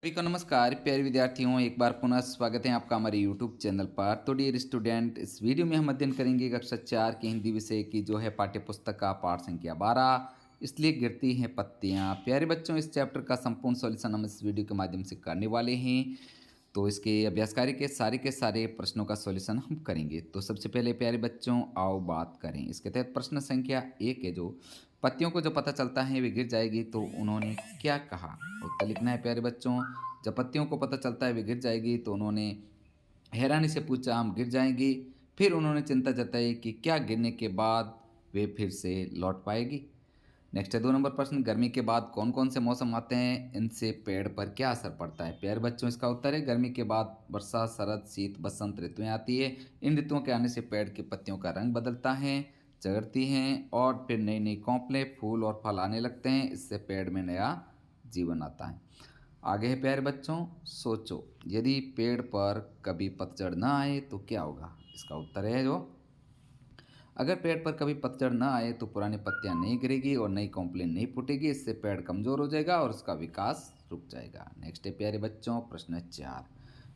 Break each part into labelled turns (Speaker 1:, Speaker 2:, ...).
Speaker 1: सभी को नमस्कार प्यारे विद्यार्थियों, एक बार पुनः स्वागत है आपका हमारे यूट्यूब चैनल पर। तो डियर स्टूडेंट, इस वीडियो में हम अध्ययन करेंगे कक्षा 4 की हिंदी विषय की जो है पाठ्य पुस्तक का पाठ संख्या 12, इसलिए गिरती हैं पत्तियां। प्यारे बच्चों, इस चैप्टर का संपूर्ण सॉल्यूशन हम इस वीडियो के माध्यम से करने वाले हैं। तो इसके अभ्यास कार्य के सारे प्रश्नों का सॉल्यूशन हम करेंगे। तो सबसे पहले प्यारे बच्चों, आओ बात करें। इसके तहत प्रश्न संख्या 1 है, जो पत्तियों को जब पता चलता है वे गिर जाएगी तो उन्होंने क्या कहा। उत्तर लिखना है प्यारे बच्चों। जब पत्तियों को पता चलता है वे गिर जाएगी तो उन्होंने हैरानी से पूछा, हम गिर जाएंगी। फिर उन्होंने चिंता जताई कि क्या गिरने के बाद वे फिर से लौट पाएगी। नेक्स्ट है 2 नंबर प्रश्न, गर्मी के बाद कौन कौन से मौसम आते हैं, इनसे पेड़ पर क्या असर पड़ता है। प्यारे बच्चों, इसका उत्तर है गर्मी के बाद वर्षा, शरद, शीत, बसंत ऋतुएं आती है। इन ऋतुओं के आने से पेड़ की पत्तियों का रंग बदलता है, झड़ती हैं और फिर नई नई कौपले, फूल और फल आने लगते हैं। इससे पेड़ में नया जीवन आता है। आगे है प्यारे बच्चों, सोचो यदि पेड़ पर कभी पतझड़ ना आए तो क्या होगा। इसका उत्तर है जो अगर पेड़ पर कभी पतझड़ न आए तो पुरानी पत्तियां नहीं गिरेगी और नई कॉम्प्लेन नहीं फूटेगी। इससे पेड़ कमजोर हो जाएगा और उसका विकास रुक जाएगा। नेक्स्ट है प्यारे बच्चों, प्रश्न 4,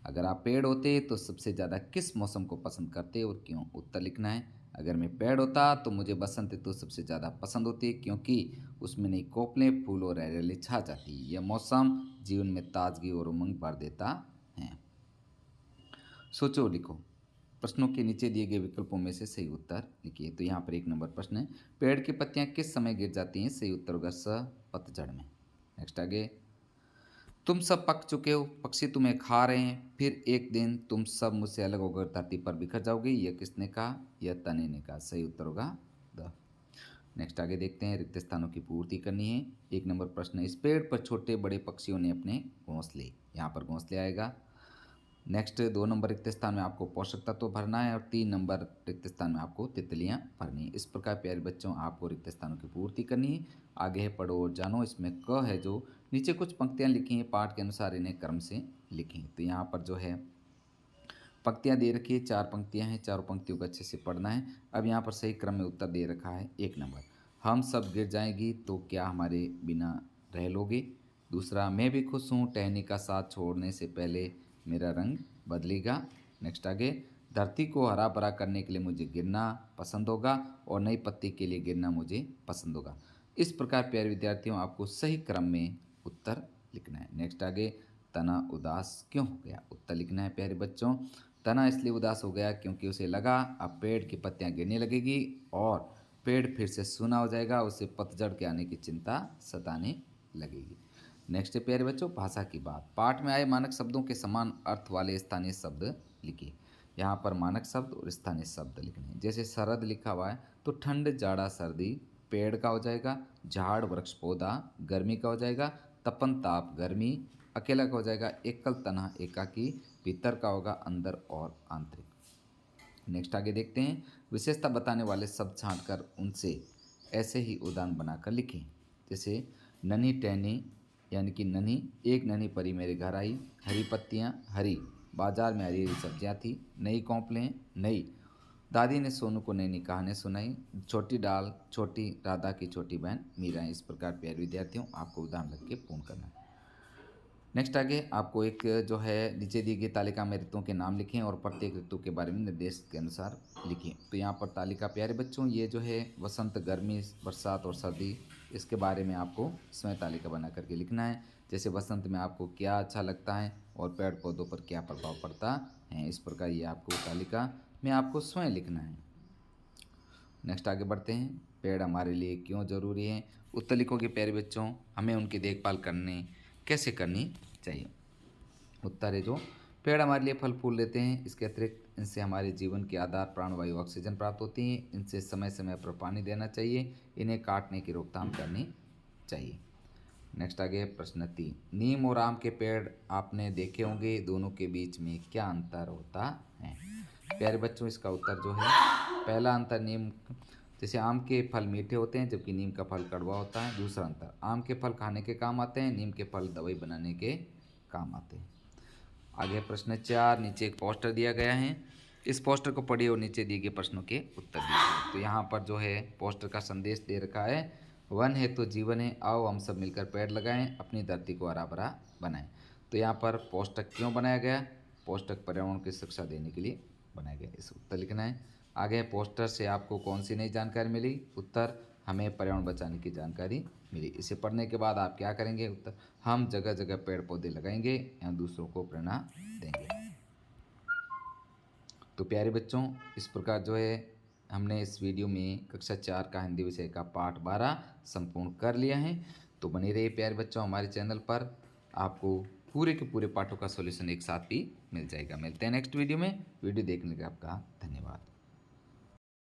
Speaker 1: अगर आप पेड़ होते तो सबसे ज़्यादा किस मौसम को पसंद करते और क्यों। उत्तर लिखना है। अगर मैं पेड़ होता तो मुझे बसंत ऋतु सबसे ज़्यादा पसंद होती, क्योंकि उसमें नई कोपलें, फूल और हरियाली छा जाती। यह मौसम जीवन में ताजगी और उमंग भर देता है। सोचो, लिखो। प्रश्नों के नीचे दिए गए विकल्पों में से सही उत्तर लिखिए। तो यहाँ पर 1 नंबर प्रश्न है, पेड़ की पत्तियां किस समय गिर जाती हैं। सही उत्तर होगा स, पतझड़ में। नेक्स्ट आगे, तुम सब पक चुके हो, पक्षी तुम्हें खा रहे हैं, फिर एक दिन तुम सब मुझसे अलग होकर धरती पर बिखर जाओगे। यह किसने कहा। यह तने ने कहा। सही उत्तर होगा द। नेक्स्ट आगे देखते हैं, रिक्त स्थानों की पूर्ति करनी है। 1 नंबर प्रश्न है, इस पेड़ पर छोटे बड़े पक्षियों ने अपने घोंसले। यहाँ पर घोंसले आएगा। नेक्स्ट 2 नंबर रिक्त स्थान में आपको पोषक तत्व भरना है और 3 नंबर रिक्त स्थान में आपको तितलियां भरनी है। इस प्रकार प्यारे बच्चों आपको रिक्त स्थानों की पूर्ति करनी है। आगे है पढ़ो और जानो। इसमें क है, जो नीचे कुछ पंक्तियां लिखी हैं, पाठ के अनुसार इन्हें क्रम से लिखें। तो यहाँ पर जो है पंक्तियां दे रखी है, 4 पंक्तियां हैं, चारों पंक्तियों को अच्छे से पढ़ना है। अब यहाँ पर सही क्रम में उत्तर दे रखा है। 1 नंबर, हम सब गिर जाएंगी तो क्या हमारे बिना रह लोगे। दूसरा, मैं भी खुश हूँ, टहनी का साथ छोड़ने से पहले मेरा रंग बदलेगा। नेक्स्ट आगे, धरती को हरा भरा करने के लिए मुझे गिरना पसंद होगा और नई पत्ती के लिए गिरना मुझे पसंद होगा। इस प्रकार प्यारे विद्यार्थियों आपको सही क्रम में उत्तर लिखना है। नेक्स्ट आगे, तना उदास क्यों हो गया। उत्तर लिखना है प्यारे बच्चों। तना इसलिए उदास हो गया क्योंकि उसे लगा अब पेड़ की पत्तियां गिरने लगेगी और पेड़ फिर से सूना हो जाएगा। उसे पतझड़ के आने की चिंता सताने लगेगी। नेक्स्ट है प्यारे बच्चों, भाषा की बात। पाठ में आए मानक शब्दों के समान अर्थ वाले स्थानीय शब्द लिखिए। यहाँ पर मानक शब्द और स्थानीय शब्द लिखने हैं। जैसे शरद लिखा हुआ है तो ठंड, जाड़ा, सर्दी पेड़ का हो जाएगा। झाड़, वृक्ष, पौधा गर्मी का हो जाएगा। तपन, ताप, गर्मी अकेला का हो जाएगा। एकल, तन्हा, एकाकी भीतर का होगा अंदर और आंतरिक। नेक्स्ट आगे देखते हैं, विशेषता बताने वाले शब्द छांटकर उनसे ऐसे ही उदाहरण बनाकर लिखें। जैसे नन्ही टहनी, यानी कि नन्ही, एक नन्ही परी मेरे घर आई, हरी पत्तियाँ, हरी, बाजार में हरी हरी सब्जियाँ थी, नई कौपलें, नई, दादी ने सोनू को नई नई कहानी सुनाई, छोटी डाल, छोटी राधा की छोटी बहन मीरा। इस प्रकार प्यारे विद्यार्थियों आपको उदाहरण लिख के पूर्ण करना है। नेक्स्ट आगे आपको एक जो है नीचे दी गई तालिका में ऋतुओं के नाम लिखें और प्रत्येक ऋतु के बारे में निर्देश के अनुसार लिखें। तो यहाँ पर तालिका प्यारे बच्चों, ये जो है वसंत, गर्मी, बरसात और सर्दी, इसके बारे में आपको स्वयं तालिका बना करके लिखना है। जैसे वसंत में आपको क्या अच्छा लगता है और पेड़ पौधों पर क्या प्रभाव पड़ता है। इस प्रकार ये आपको तालिका में आपको स्वयं लिखना है। नेक्स्ट आगे बढ़ते हैं, पेड़ हमारे लिए क्यों ज़रूरी है। उत्तर लिखोगे प्यारे बच्चों, हमें उनकी देखभाल करने कैसे करनी चाहिए। उत्तर है जो पेड़ हमारे लिए फल फूल देते हैं, इसके अतिरिक्त इनसे हमारे जीवन के आधार प्राणवायु ऑक्सीजन प्राप्त होती है। इनसे समय समय पर पानी देना चाहिए, इन्हें काटने की रोकथाम करनी चाहिए। नेक्स्ट आगे प्रश्न 3, नीम और आम के पेड़ आपने देखे होंगे, दोनों के बीच में क्या अंतर होता है। प्यारे बच्चों इसका उत्तर जो है, पहला अंतर, नीम, जैसे आम के फल मीठे होते हैं जबकि नीम का फल कड़वा होता है। दूसरा अंतर, आम के फल खाने के काम आते हैं, नीम के फल दवाई बनाने के काम आते हैं। आगे प्रश्न 4, नीचे एक पोस्टर दिया गया है, इस पोस्टर को पढ़िए और नीचे दिए गए प्रश्नों के उत्तर दीजिए। तो यहाँ पर जो है पोस्टर का संदेश दे रखा है, वन है तो जीवन है, आओ हम सब मिलकर पेड़ लगाएं, अपनी धरती को हरा भरा बनाएं। तो यहाँ पर पोस्टक क्यों बनाया गया? पोस्टक पर्यावरण की शिक्षा देने के लिए बनाया गया, इस उत्तर लिखना है। आगे पोस्टर से आपको कौन सी नई जानकारी मिली? उत्तर, हमें पर्यावरण बचाने की जानकारी मिली। इसे पढ़ने के बाद आप क्या करेंगे? उत्तर, हम जगह जगह पेड़ पौधे लगाएंगे या दूसरों को प्रेरणा देंगे। तो प्यारे बच्चों, इस प्रकार जो है हमने इस वीडियो में कक्षा 4 का हिंदी विषय का पाठ 12 संपूर्ण कर लिया है। तो बने रहिए प्यारे बच्चों हमारे चैनल पर, आपको पूरे के पूरे पाठों का सॉल्यूशन एक साथ भी मिल जाएगा। मिलते हैं नेक्स्ट वीडियो में। वीडियो देखने का आपका धन्यवाद।